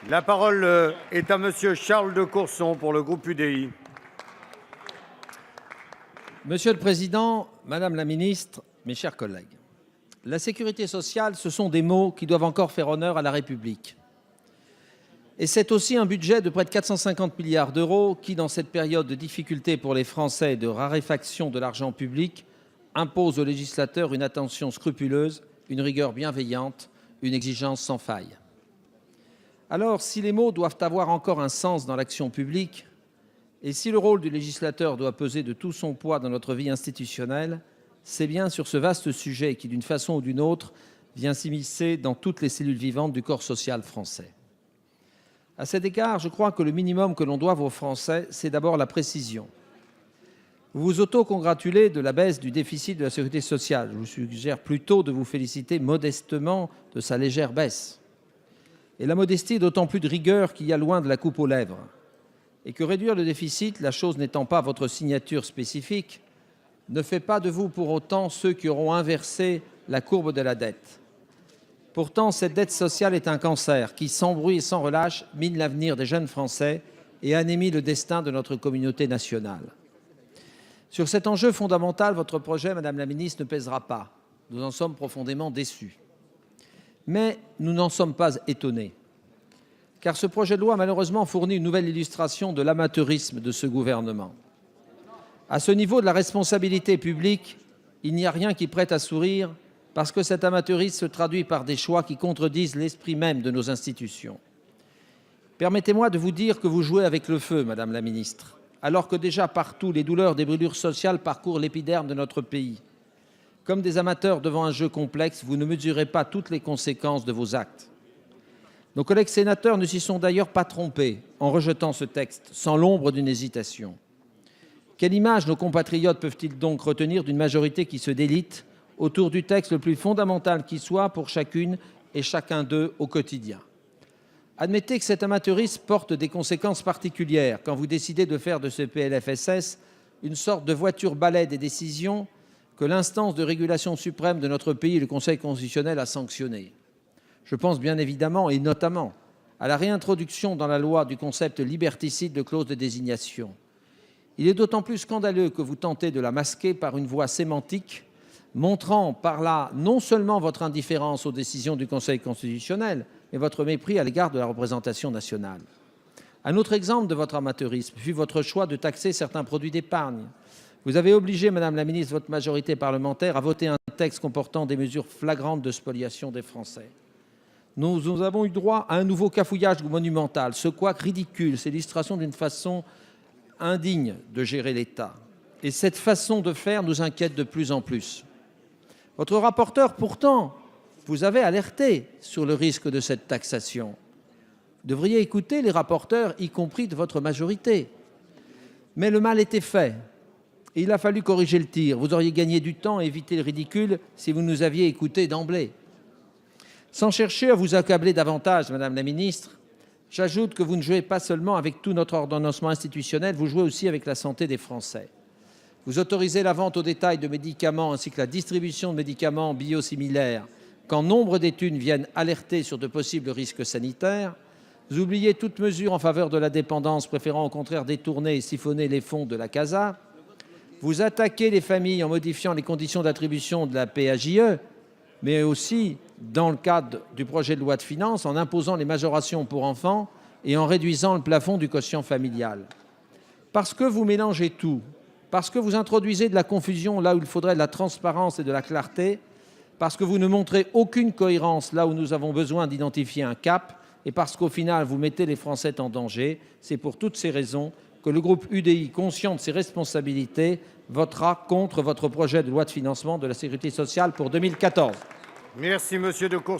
La parole est à Monsieur Charles de Courson pour le groupe UDI. Monsieur le Président, Madame la Ministre, mes chers collègues, la sécurité sociale, ce sont des mots qui doivent encore faire honneur à la République. Et c'est aussi un budget de près de 450 milliards d'euros qui, dans cette période de difficulté pour les Français et de raréfaction de l'argent public, impose aux législateurs une attention scrupuleuse, une rigueur bienveillante, une exigence sans faille. Alors, si les mots doivent avoir encore un sens dans l'action publique, et si le rôle du législateur doit peser de tout son poids dans notre vie institutionnelle, c'est bien sur ce vaste sujet qui, d'une façon ou d'une autre, vient s'immiscer dans toutes les cellules vivantes du corps social français. À cet égard, je crois que le minimum que l'on doive aux Français, c'est d'abord la précision. Vous vous auto-congratulez de la baisse du déficit de la sécurité sociale. Je vous suggère plutôt de vous féliciter modestement de sa légère baisse. Et la modestie est d'autant plus de rigueur qu'il y a loin de la coupe aux lèvres. Et que réduire le déficit, la chose n'étant pas votre signature spécifique, ne fait pas de vous pour autant ceux qui auront inversé la courbe de la dette. Pourtant, cette dette sociale est un cancer qui, sans bruit et sans relâche, mine l'avenir des jeunes Français et anémie le destin de notre communauté nationale. Sur cet enjeu fondamental, votre projet, Madame la Ministre, ne pèsera pas. Nous en sommes profondément déçus. Mais nous n'en sommes pas étonnés. Car ce projet de loi, malheureusement, fournit une nouvelle illustration de l'amateurisme de ce gouvernement. À ce niveau de la responsabilité publique, il n'y a rien qui prête à sourire parce que cet amateurisme se traduit par des choix qui contredisent l'esprit même de nos institutions. Permettez-moi de vous dire que vous jouez avec le feu, Madame la Ministre, alors que déjà partout les douleurs des brûlures sociales parcourent l'épiderme de notre pays. Comme des amateurs devant un jeu complexe, vous ne mesurez pas toutes les conséquences de vos actes. Nos collègues sénateurs ne s'y sont d'ailleurs pas trompés en rejetant ce texte, sans l'ombre d'une hésitation. Quelle image nos compatriotes peuvent-ils donc retenir d'une majorité qui se délite autour du texte le plus fondamental qui soit pour chacune et chacun d'eux au quotidien? Admettez que cet amateurisme porte des conséquences particulières quand vous décidez de faire de ce PLFSS une sorte de voiture-balai des décisions que l'instance de régulation suprême de notre pays, le Conseil constitutionnel, a sanctionné. Je pense bien évidemment et notamment à la réintroduction dans la loi du concept liberticide de clause de désignation. Il est d'autant plus scandaleux que vous tentez de la masquer par une voie sémantique, montrant par là non seulement votre indifférence aux décisions du Conseil constitutionnel, mais votre mépris à l'égard de la représentation nationale. Un autre exemple de votre amateurisme fut votre choix de taxer certains produits d'épargne. Vous avez obligé, Madame la Ministre, votre majorité parlementaire à voter un texte comportant des mesures flagrantes de spoliation des Français. Nous avons eu droit à un nouveau cafouillage monumental. Ce couac ridicule, c'est l'illustration d'une façon indigne de gérer l'État. Et cette façon de faire nous inquiète de plus en plus. Votre rapporteur, pourtant, vous avez alerté sur le risque de cette taxation. Vous devriez écouter les rapporteurs, y compris de votre majorité. Mais le mal était fait. Et il a fallu corriger le tir. Vous auriez gagné du temps et évité le ridicule si vous nous aviez écoutés d'emblée. Sans chercher à vous accabler davantage, Madame la Ministre, j'ajoute que vous ne jouez pas seulement avec tout notre ordonnancement institutionnel, vous jouez aussi avec la santé des Français. Vous autorisez la vente au détail de médicaments ainsi que la distribution de médicaments biosimilaires quand nombre d'études viennent alerter sur de possibles risques sanitaires. Vous oubliez toute mesure en faveur de la dépendance, préférant au contraire détourner et siphonner les fonds de la CASA. Vous attaquez les familles en modifiant les conditions d'attribution de la PAJE, mais aussi, dans le cadre du projet de loi de finances, en imposant les majorations pour enfants et en réduisant le plafond du quotient familial. Parce que vous mélangez tout, parce que vous introduisez de la confusion là où il faudrait de la transparence et de la clarté, parce que vous ne montrez aucune cohérence là où nous avons besoin d'identifier un cap, et parce qu'au final, vous mettez les Français en danger, c'est pour toutes ces raisons que le groupe UDI, conscient de ses responsabilités, votera contre votre projet de loi de financement de la sécurité sociale pour 2014. Merci, Monsieur de Courson.